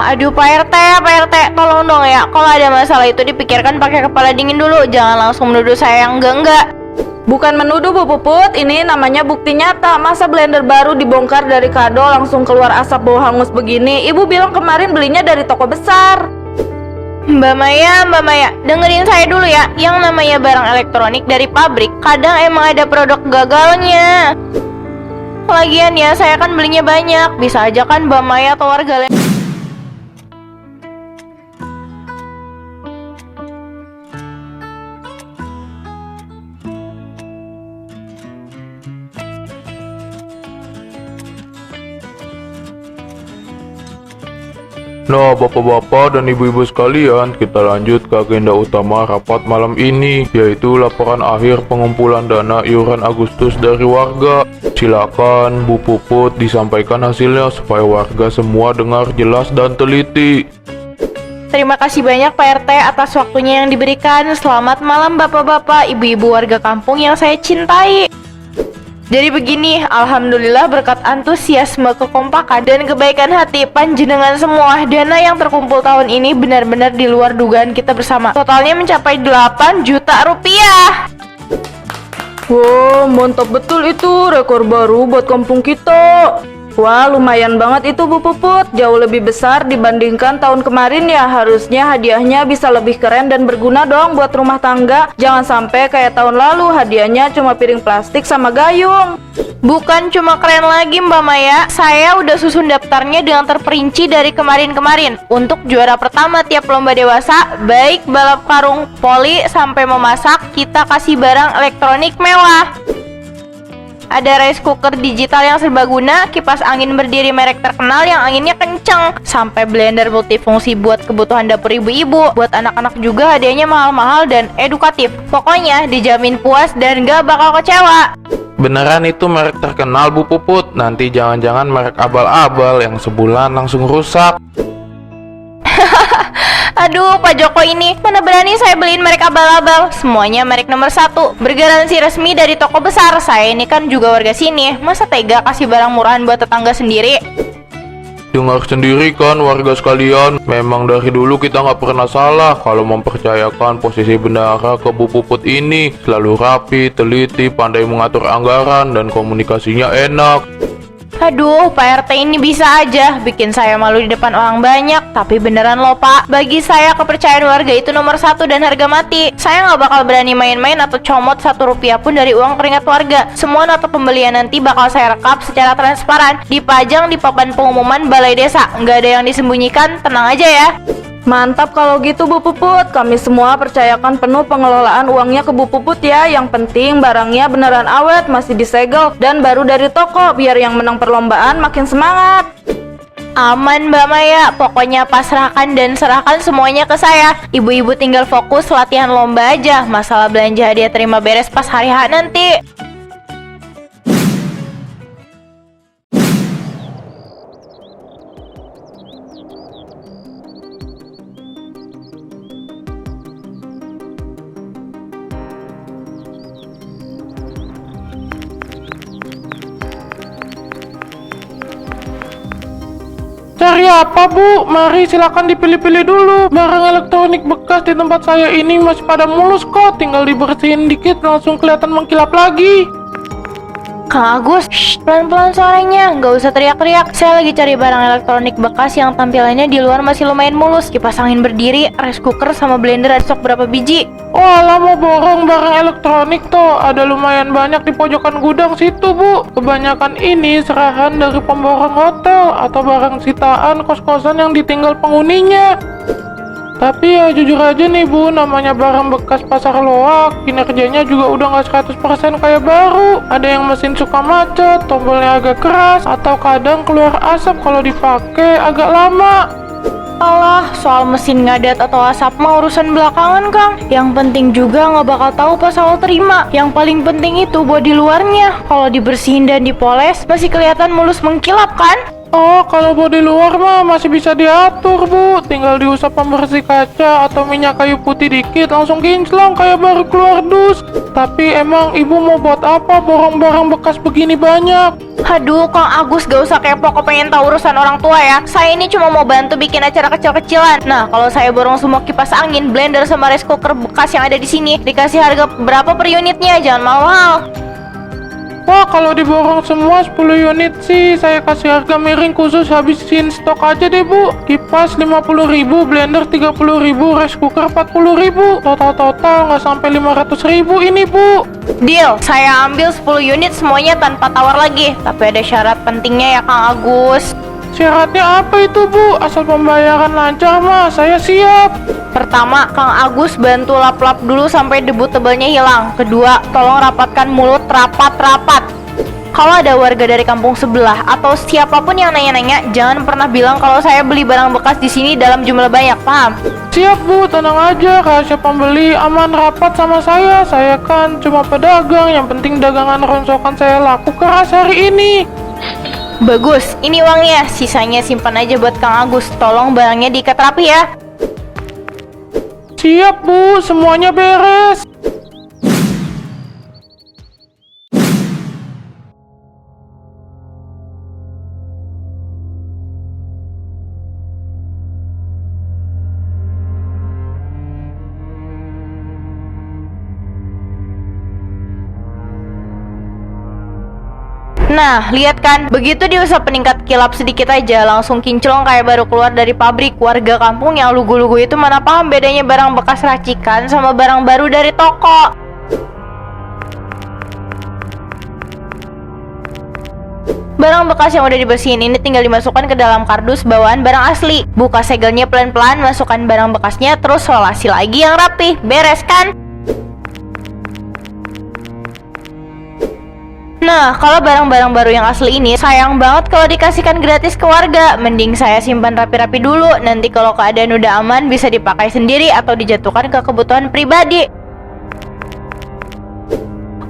Aduh Pak RT, tolong dong ya. Kalau ada masalah itu dipikirkan pakai kepala dingin dulu. Jangan langsung menuduh saya yang enggak. Bukan menuduh Bu Puput, ini namanya bukti nyata. Masa blender baru dibongkar dari kado langsung keluar asap bau hangus begini? Ibu bilang kemarin belinya dari toko besar. Mbak Maya, dengerin saya dulu ya. Yang namanya barang elektronik dari pabrik, kadang emang ada produk gagalnya. Lagian ya, saya kan belinya banyak. Bisa aja kan Mbak Maya atau warga lain. Nah, bapak-bapak dan ibu-ibu sekalian, kita lanjut ke agenda utama rapat malam ini, yaitu laporan akhir pengumpulan dana iuran Agustus dari warga. Silakan Bu Puput disampaikan hasilnya supaya warga semua dengar jelas dan teliti. Terima kasih banyak Pak RT atas waktunya yang diberikan. Selamat malam bapak-bapak, ibu-ibu warga kampung yang saya cintai. Jadi begini, alhamdulillah berkat antusiasme, kekompakan, dan kebaikan hati panjenengan semua, dana yang terkumpul tahun ini benar-benar di luar dugaan kita bersama. Totalnya mencapai 8 juta rupiah. Wow, mantap betul itu, rekor baru buat kampung kita. Wah, lumayan banget itu Bu Puput, jauh lebih besar dibandingkan tahun kemarin ya. Harusnya hadiahnya bisa lebih keren dan berguna dong buat rumah tangga. Jangan sampai kayak tahun lalu hadiahnya cuma piring plastik sama gayung. Bukan cuma keren lagi Mbak Maya, saya udah susun daftarnya dengan terperinci dari kemarin-kemarin. Untuk juara pertama tiap lomba dewasa, baik balap karung, voli, sampai memasak, kita kasih barang elektronik mewah. Ada rice cooker digital yang serbaguna, kipas angin berdiri merek terkenal yang anginnya kenceng, sampai blender multifungsi buat kebutuhan dapur ibu-ibu. Buat anak-anak juga hadiahnya mahal-mahal dan edukatif. Pokoknya dijamin puas dan gak bakal kecewa. Beneran itu merek terkenal Bu Puput? Nanti jangan-jangan merek abal-abal yang sebulan langsung rusak. Aduh, Pak Joko ini, mana berani saya beliin merek abal-abal. Semuanya merek nomor 1, bergaransi resmi dari toko besar. Saya ini kan juga warga sini, masa tega kasih barang murahan buat tetangga sendiri? Dengar sendiri kan warga sekalian, memang dari dulu kita nggak pernah salah kalau mempercayakan posisi bendahara ke Bu Puput ini. Selalu rapi, teliti, pandai mengatur anggaran, dan komunikasinya enak. Aduh, Pak RT ini bisa aja bikin saya malu di depan orang banyak. Tapi beneran loh Pak, bagi saya kepercayaan warga itu nomor 1 dan harga mati. Saya nggak bakal berani main-main atau comot 1 rupiah pun dari uang keringat warga. Semua nota pembelian nanti bakal saya rekap secara transparan, dipajang di papan pengumuman balai desa. Nggak ada yang disembunyikan, tenang aja ya. Mantap kalau gitu Bu Puput, kami semua percayakan penuh pengelolaan uangnya ke Bu Puput ya. Yang penting barangnya beneran awet, masih disegel, dan baru dari toko, biar yang menang perlombaan makin semangat. Aman Mbak Maya, pokoknya pasrahkan dan serahkan semuanya ke saya. Ibu-ibu tinggal fokus latihan lomba aja, masalah belanja hadiah terima beres pas hari H nanti. Cari apa Bu? Mari silakan dipilih-pilih dulu. Barang elektronik bekas di tempat saya ini masih pada mulus kok. Tinggal dibersihin dikit langsung kelihatan mengkilap lagi. Kang Agus, pelan-pelan suaranya, nggak usah teriak-teriak. Saya lagi cari barang elektronik bekas yang tampilannya di luar masih lumayan mulus. Kipas angin berdiri, rice cooker, sama blender ada stok berapa biji. Walah, mau borong barang elektronik toh. Ada lumayan banyak di pojokan gudang situ Bu. Kebanyakan ini serahan dari pemborong hotel atau barang sitaan kos-kosan yang ditinggal penghuninya. Tapi ya jujur aja nih Bu, namanya barang bekas pasar loak, kinerjanya juga udah nggak 100% kayak baru. Ada yang mesin suka macet, tombolnya agak keras, atau kadang keluar asap kalau dipakai agak lama. Alah, soal mesin ngadat atau asap mah urusan belakangan Kang. Yang penting juga nggak bakal tahu pas awal terima. Yang paling penting itu bodi luarnya. Kalau dibersihin dan dipoles, masih kelihatan mulus mengkilap kan? Oh, kalau bodi luar mah masih bisa diatur, Bu. Tinggal diusap pembersih kaca atau minyak kayu putih dikit, langsung kinclong kayak baru keluar dus. Tapi emang ibu mau buat apa barang-barang bekas begini banyak? Aduh, Kang Agus gak usah kepo kepengen tahu urusan orang tua ya. Saya ini cuma mau bantu bikin acara kecil-kecilan. Nah, kalau saya borong semua kipas angin, blender sama rice cooker bekas yang ada di sini, dikasih harga berapa per unitnya? Jangan mahal-mahal. Wah, kalau diborong semua 10 unit sih, saya kasih harga miring khusus habisin stok aja deh, Bu. Kipas 50.000, blender 30.000, rice cooker 40.000. Total nggak sampai 500.000 ini, Bu. Deal, saya ambil 10 unit semuanya tanpa tawar lagi. Tapi ada syarat pentingnya ya, Kang Agus. Syaratnya apa itu, Bu? Asal pembayaran lancar mah, saya siap. Pertama, Kang Agus bantu lap-lap dulu sampai debu tebalnya hilang. Kedua, tolong rapatkan mulut rapat-rapat. Kalau ada warga dari kampung sebelah atau siapapun yang nanya-nanya, jangan pernah bilang kalau saya beli barang bekas di sini dalam jumlah banyak, paham? Siap, Bu, tenang aja. Rahasia pembeli aman rapat sama saya. Saya kan cuma pedagang, yang penting dagangan ronsokan saya laku keras hari ini. Bagus, ini uangnya. Sisanya simpan aja buat Kang Agus. Tolong barangnya diikat rapi ya. Siap, Bu, semuanya beres. Nah, lihat kan, begitu diusap peningkat kilap sedikit aja, langsung kinclong kayak baru keluar dari pabrik. Warga kampung yang lugu-lugu itu mana paham bedanya barang bekas racikan sama barang baru dari toko. Barang bekas yang udah dibersihin ini tinggal dimasukkan ke dalam kardus bawaan barang asli. Buka segelnya pelan-pelan, masukkan barang bekasnya, terus solasi lagi yang rapi. Beres kan? Nah, kalau barang-barang baru yang asli ini sayang banget kalau dikasihkan gratis ke warga. Mending saya simpan rapi-rapi dulu. Nanti kalau keadaan udah aman bisa dipakai sendiri atau dijatuhkan ke kebutuhan pribadi.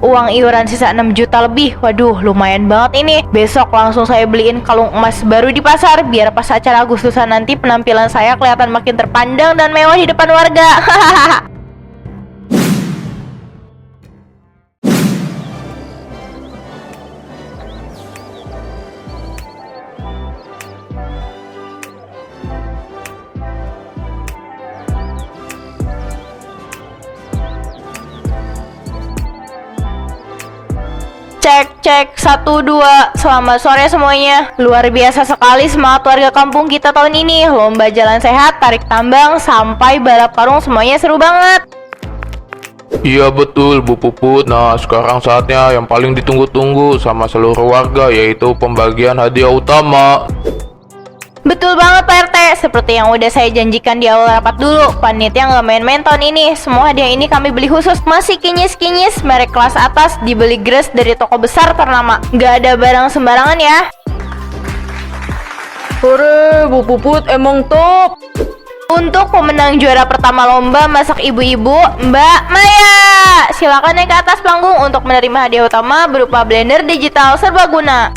Uang iuran sisa 6 juta lebih. Waduh, lumayan banget ini. Besok langsung saya beliin kalung emas baru di pasar, biar pas acara Agustusan nanti penampilan saya kelihatan makin terpandang dan mewah di depan warga. Hahaha. Cek 1 2. Selamat sore semuanya. Luar biasa sekali semangat warga kampung kita tahun ini. Lomba jalan sehat, tarik tambang, sampai balap karung, semuanya seru banget. Iya betul Bu Puput. Nah sekarang saatnya yang paling ditunggu-tunggu sama seluruh warga, yaitu pembagian hadiah utama. Betul banget Pak RT, seperti yang udah saya janjikan di awal rapat dulu. Panitia nggak main-main tahun ini. Semua hadiah ini kami beli khusus. Masih kinyis-kinyis, merek kelas atas, dibeli gres dari toko besar ternama. Nggak ada barang sembarangan ya. Hore, Bu Puput emang top. Untuk pemenang juara pertama lomba masak ibu-ibu, Mbak Maya. Silakan naik ke atas panggung untuk menerima hadiah utama berupa blender digital serbaguna.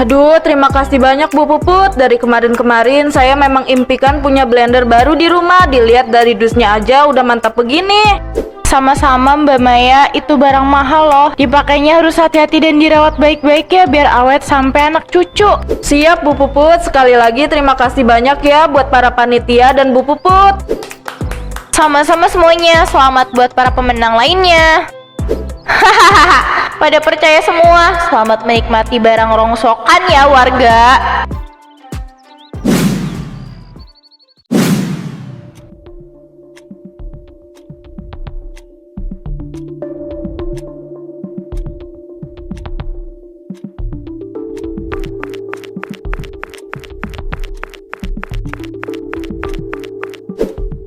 Aduh, terima kasih banyak Bu Puput. Dari kemarin-kemarin saya memang impikan punya blender baru di rumah. Dilihat dari dusnya aja udah mantap begini. Sama-sama Mbak Maya, itu barang mahal loh. Dipakainya harus hati-hati dan dirawat baik-baik ya, biar awet sampai anak cucu. Siap Bu Puput, sekali lagi terima kasih banyak ya buat para panitia dan Bu Puput. Sama-sama semuanya, selamat buat para pemenang lainnya. Hahaha, pada percaya semua. Selamat menikmati barang rongsokan ya warga.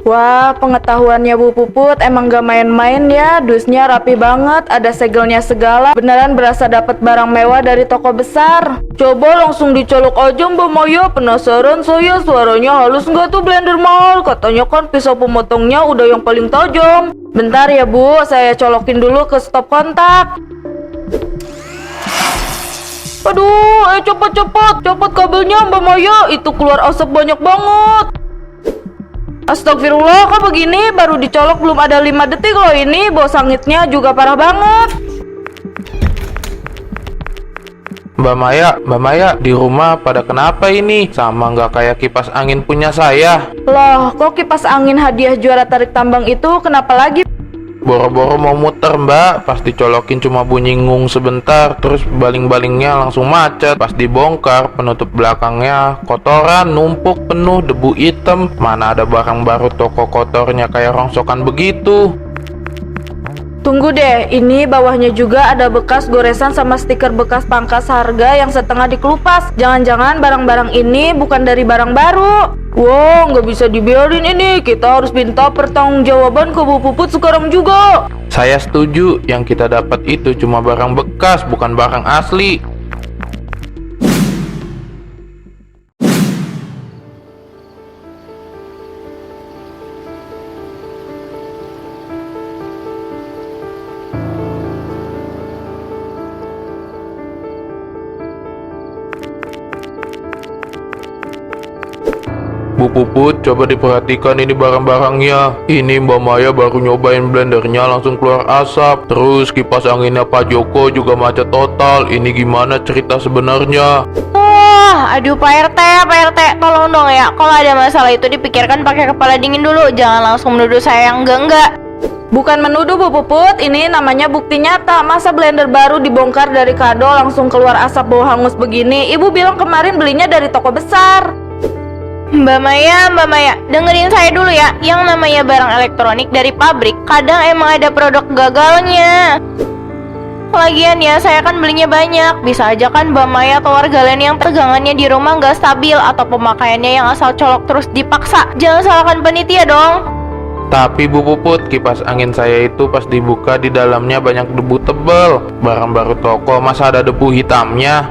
Wah, pengetahuannya Bu Puput emang gak main-main ya. Dusnya rapi banget, ada segelnya segala. Beneran berasa dapat barang mewah dari toko besar. Coba langsung dicolok aja Mbak Maya. Penasaran saya, suaranya halus nggak tuh blender mahal? Katanya kan pisau pemotongnya udah yang paling tajam. Bentar ya Bu, saya colokin dulu ke stop kontak. Aduh, cepet kabelnya Mbak Maya, itu keluar asap banyak banget. Astagfirullah, kok begini? Baru dicolok belum ada 5 detik loh ini, bau sangitnya juga parah banget. Mbak Maya, di rumah pada kenapa ini? Sama nggak kayak kipas angin punya saya. Loh, kok kipas angin hadiah juara tarik tambang itu kenapa lagi? Boro-boro mau muter mbak, pas dicolokin cuma bunyi ngung sebentar, terus baling-balingnya langsung macet. Pas dibongkar, penutup belakangnya kotoran, numpuk penuh debu hitam. Mana ada barang baru toko kotornya kayak rongsokan begitu. Tunggu deh, ini bawahnya juga ada bekas goresan sama stiker bekas pangkas harga yang setengah dikelupas. Jangan-jangan barang-barang ini bukan dari barang baru. Wow, nggak bisa dibiarin ini. Kita harus minta pertanggungjawaban ke Bu Puput sekarang juga. Saya setuju, yang kita dapat itu cuma barang bekas, bukan barang asli. Bu Puput, coba diperhatikan ini barang-barangnya. Ini Mbak Maya baru nyobain blendernya langsung keluar asap. Terus kipas anginnya Pak Joko juga macet total. Ini gimana cerita sebenarnya? Aduh Pak RT, tolong dong ya. Kalau ada masalah itu dipikirkan pakai kepala dingin dulu. Jangan langsung menuduh saya yang enggak. Bukan menuduh Bu Puput, ini namanya bukti nyata. Masa blender baru dibongkar dari kado langsung keluar asap bau hangus begini? Ibu bilang kemarin belinya dari toko besar. Mbak Maya, dengerin saya dulu ya. Yang namanya barang elektronik dari pabrik, kadang emang ada produk gagalnya. Lagian ya, saya kan belinya banyak. Bisa aja kan Mbak Maya atau warga lain yang tegangannya di rumah nggak stabil, atau pemakaiannya yang asal colok terus dipaksa. Jangan salahkan panitia dong. Tapi Bu Puput, kipas angin saya itu pas dibuka di dalamnya banyak debu tebal. Barang baru toko, masa ada debu hitamnya?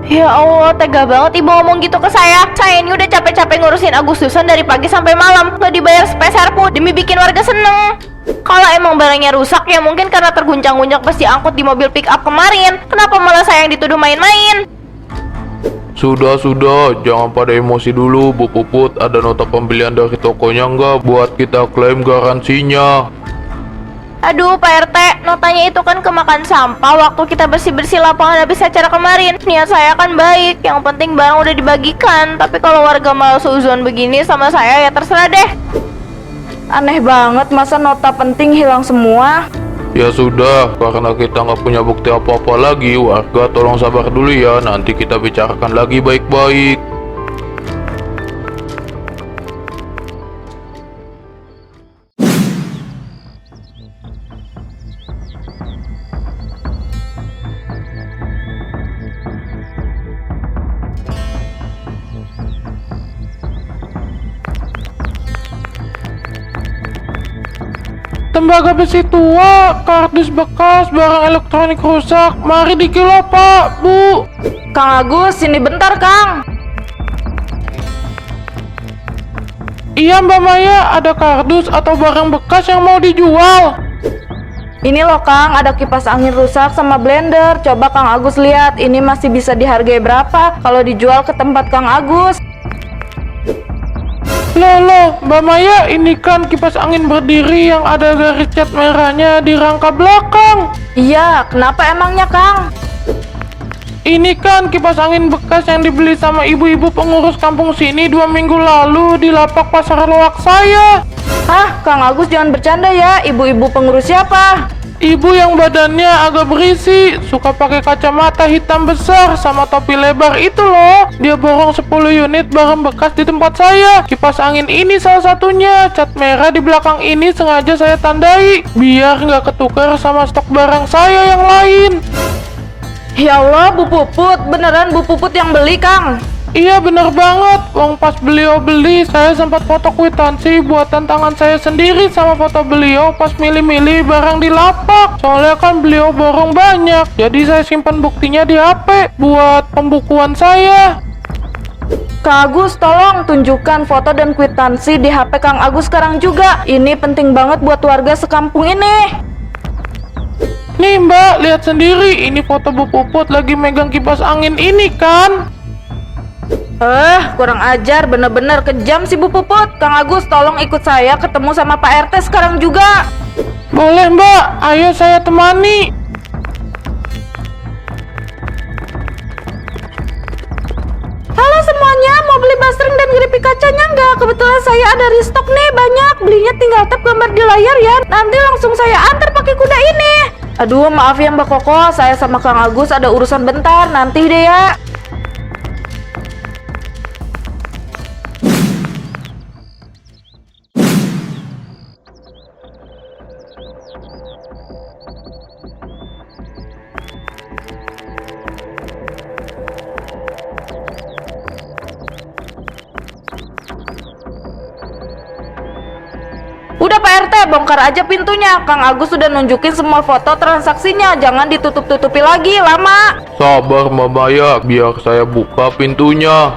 Ya Allah, tega banget ibu ngomong gitu ke saya. Saya ini udah capek-capek ngurusin Agustusan dari pagi sampai malam, nggak dibayar sepeser pun demi bikin warga seneng. Kalau emang barangnya rusak ya mungkin karena terguncang-guncang pas diangkut di mobil pick up kemarin. Kenapa malah saya yang dituduh main-main? Sudah, jangan pada emosi dulu Bu Puput. Ada nota pembelian dari tokonya nggak buat kita klaim garansinya? Aduh Pak RT, notanya itu kan kemakan sampah waktu kita bersih-bersih lapangan habis acara kemarin. Niat saya kan baik, yang penting barang udah dibagikan. Tapi kalau warga malah seuzon begini sama saya ya terserah deh. Aneh banget, masa nota penting hilang semua? Ya sudah, karena kita nggak punya bukti apa-apa lagi, warga tolong sabar dulu ya. Nanti kita bicarakan lagi baik-baik. Tembaga besi tua, kardus bekas, barang elektronik rusak. Mari dikilo Pak, Bu. Kang Agus, sini bentar Kang. Iya Mbak Maya, ada kardus atau barang bekas yang mau dijual? Ini loh Kang, ada kipas angin rusak sama blender. Coba Kang Agus lihat, ini masih bisa dihargai berapa kalau dijual ke tempat Kang Agus. Loh, Mbak Maya, ini kan kipas angin berdiri yang ada garis cat merahnya di rangka belakang. Iya, kenapa emangnya Kang? Ini kan kipas angin bekas yang dibeli sama ibu-ibu pengurus kampung sini 2 minggu lalu di lapak pasar loak saya. Hah, Kang Agus jangan bercanda ya, ibu-ibu pengurus siapa? Ibu yang badannya agak berisi, suka pakai kacamata hitam besar sama topi lebar itu loh. Dia borong 10 unit barang bekas di tempat saya. Kipas angin ini salah satunya. Cat merah di belakang ini sengaja saya tandai biar nggak ketukar sama stok barang saya yang lain. Ya Allah, Bu Puput, beneran Bu Puput yang beli Kang? Iya bener banget, wong pas beliau beli saya sempat foto kwitansi buatan tangan saya sendiri sama foto beliau pas milih-milih barang di lapak. Soalnya kan beliau borong banyak, jadi saya simpan buktinya di HP buat pembukuan saya. Kang Agus, tolong tunjukkan foto dan kwitansi di HP Kang Agus sekarang juga. Ini penting banget buat warga sekampung ini. Nih Mbak, lihat sendiri, ini foto Bu Puput lagi megang kipas angin ini kan? Kurang ajar, bener-bener kejam sih Bu Puput. Kang Agus, tolong ikut saya ketemu sama Pak RT sekarang juga. Boleh Mbak, ayo saya temani. Halo semuanya, mau beli basreng dan keripik kacanya nggak? Kebetulan saya ada restock nih, banyak. Belinya tinggal tap gambar di layar ya. Nanti langsung saya antar pakai kuda ini. Aduh, maaf ya Mbak Koko, saya sama Kang Agus ada urusan bentar. Nanti deh ya. Udah Pak RT, bongkar aja pintunya. Kang Agus sudah nunjukin semua foto transaksinya. Jangan ditutup-tutupi lagi, lama. Sabar Mbak Maya, biar saya buka pintunya.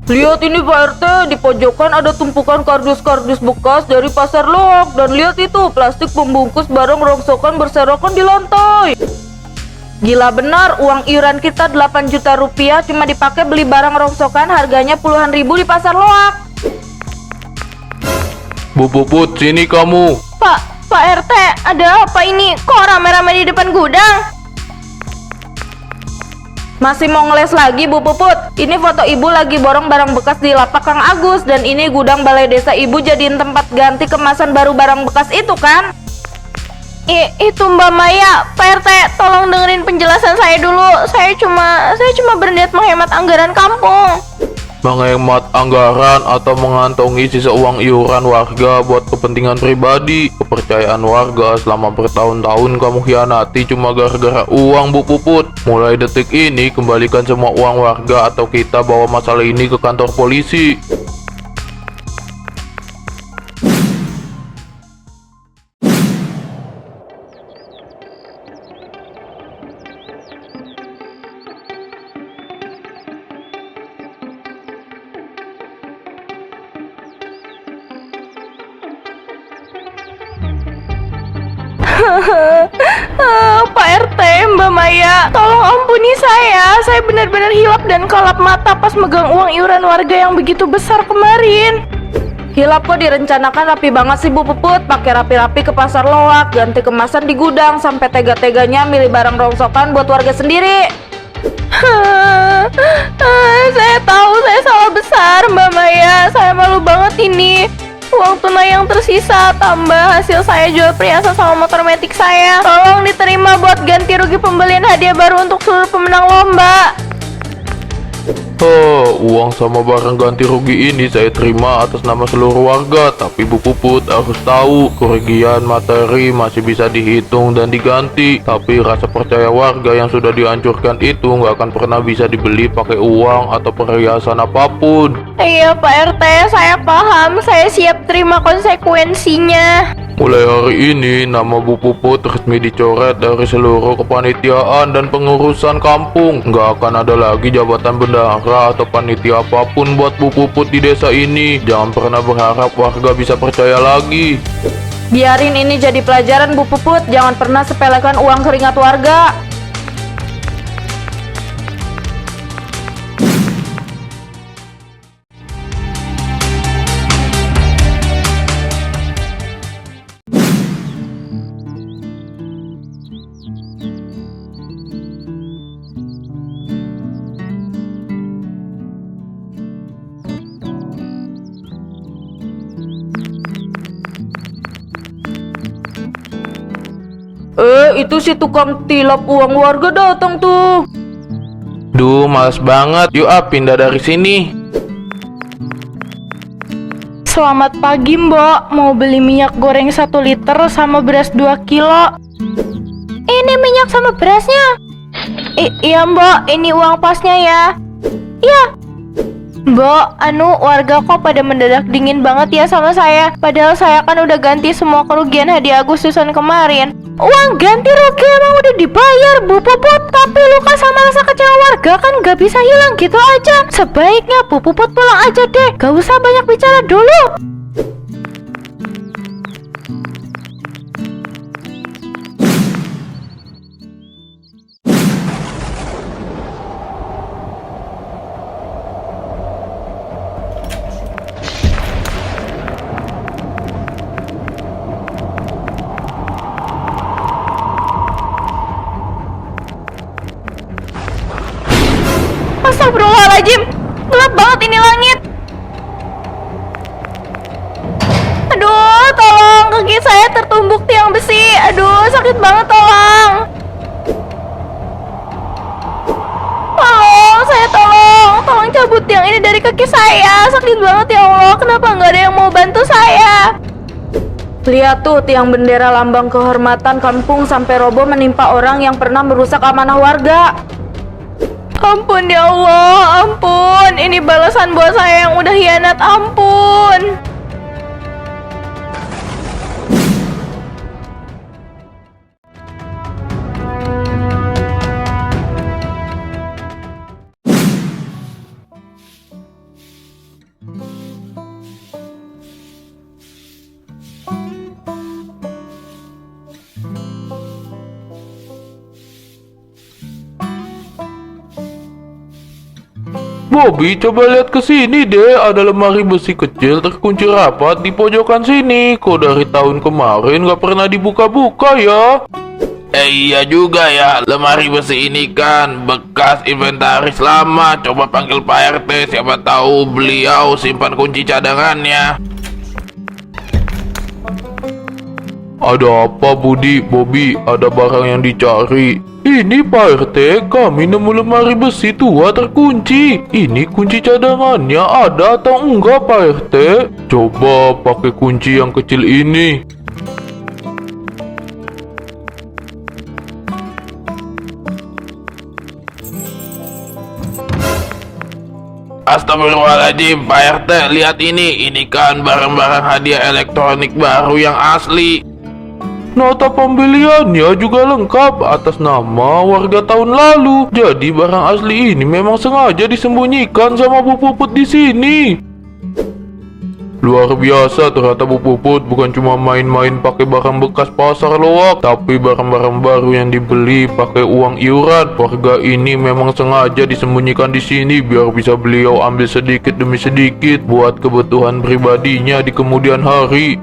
Lihat ini Pak RT, di pojokan ada tumpukan kardus-kardus bekas dari pasar loak. Dan lihat itu, plastik pembungkus barang rongsokan berserakan di lantai. Gila benar, uang iuran kita 8 juta rupiah cuma dipakai beli barang rongsokan harganya puluhan ribu di pasar loak. Bu Puput, sini kamu. Pak RT, ada apa ini? Kok rame-rame di depan gudang? Masih mau ngeles lagi Bu Puput? Ini foto ibu lagi borong barang bekas di lapak Kang Agus. Dan ini gudang balai desa ibu jadiin tempat ganti kemasan baru barang bekas itu kan? Itu Mbak Maya. Pak RT, tolong dengerin penjelasan saya dulu. Saya cuma berniat menghemat anggaran kampung. Menghemat anggaran atau mengantongi sisa uang iuran warga buat kepentingan pribadi. Kepercayaan warga selama bertahun-tahun kamu hianati cuma gara-gara uang Bu Puput. Mulai detik ini kembalikan semua uang warga atau kita bawa masalah ini ke kantor polisi. Pak RT, Mbak Maya, tolong ampuni saya. Saya benar-benar hilap dan kalap mata pas megang uang iuran warga yang begitu besar kemarin. Hilap kok direncanakan rapi banget sih Bu Puput. Pakai rapi-rapi ke pasar loak, ganti kemasan di gudang, sampai tega-teganya milih barang rongsokan buat warga sendiri. Saya tahu saya salah besar, Mbak Maya. Saya malu banget ini. Uang tunai yang tersisa tambah hasil saya jual perhiasan sama motor metik saya. Tolong diterima buat ganti rugi pembelian hadiah baru untuk seluruh pemenang lomba. Uang sama barang ganti rugi ini saya terima atas nama seluruh warga. Tapi Bu Puput harus tahu, kerugian materi masih bisa dihitung dan diganti. Tapi rasa percaya warga yang sudah dihancurkan itu nggak akan pernah bisa dibeli pakai uang atau perhiasan apapun. Iya Pak RT, saya paham. Saya siap terima konsekuensinya. Mulai hari ini, nama Bu Puput resmi dicoret dari seluruh kepanitiaan dan pengurusan kampung. Nggak akan ada lagi jabatan bendahara atau panitia apapun buat Bu Puput di desa ini. Jangan pernah berharap warga bisa percaya lagi. Biarin ini jadi pelajaran Bu Puput. Jangan pernah sepelekan uang keringat warga. Itu si tukang tilap uang warga datang tuh. Duh, males banget. Yuk pindah dari sini. Selamat pagi Mbak, mau beli minyak goreng 1 liter sama beras 2 kilo. Ini minyak sama berasnya. Iya Mbak, ini uang pasnya ya. Iya. Mbok, warga kok pada mendadak dingin banget ya sama saya. Padahal saya kan udah ganti semua kerugian hadiah Agustusan kemarin. Uang ganti rugi emang udah dibayar, Bu Puput. Tapi luka sama rasa kecewa warga kan gak bisa hilang gitu aja. Sebaiknya Bu Puput pulang aja deh. Gak usah banyak bicara dulu. Astagfirullahaladzim, gelap banget ini langit. Aduh, tolong, kaki saya tertumbuk tiang besi. Aduh, sakit banget, tolong. Tolong, saya tolong cabut tiang ini dari kaki saya. Sakit banget ya Allah, kenapa nggak ada yang mau bantu saya? Lihat tuh, tiang bendera lambang kehormatan kampung sampai roboh menimpa orang yang pernah merusak amanah warga. Ampun ya Allah, ampun. Ini balasan buat saya yang udah hianat, ampun. Bobby, coba lihat ke sini deh. Ada lemari besi kecil terkunci rapat di pojokan sini. Kok dari tahun kemarin gak pernah dibuka-buka ya? Iya juga ya, lemari besi ini kan bekas inventaris lama. Coba panggil Pak RT, siapa tahu beliau simpan kunci cadangannya. Ada apa Budi, Bobby? Ada barang yang dicari. Ini Pak RT, kami nemu lemari besi tua terkunci. Ini kunci cadangannya ada atau enggak Pak RT? Coba pakai kunci yang kecil ini. Astagfirullahaladzim, Pak RT, lihat ini. Ini kan barang-barang hadiah elektronik baru yang asli. Nota pembeliannya juga lengkap atas nama warga tahun lalu. Jadi barang asli ini memang sengaja disembunyikan sama Bu Puput di sini. Luar biasa ternyata Bu Puput bukan cuma main-main pakai barang bekas pasar loak, tapi barang-barang baru yang dibeli pakai uang iuran. Warga ini memang sengaja disembunyikan di sini biar bisa beliau ambil sedikit demi sedikit buat kebutuhan pribadinya di kemudian hari.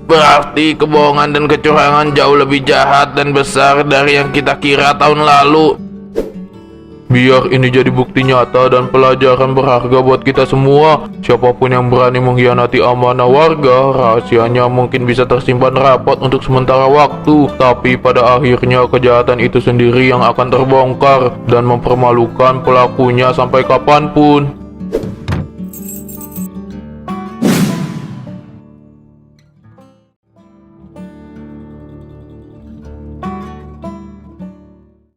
Berarti kebohongan dan kecurangan jauh lebih jahat dan besar dari yang kita kira tahun lalu. Biar ini jadi bukti nyata dan pelajaran berharga buat kita semua. Siapapun yang berani mengkhianati amanah warga, rahasianya mungkin bisa tersimpan rapat untuk sementara waktu, tapi pada akhirnya kejahatan itu sendiri yang akan terbongkar dan mempermalukan pelakunya sampai kapanpun.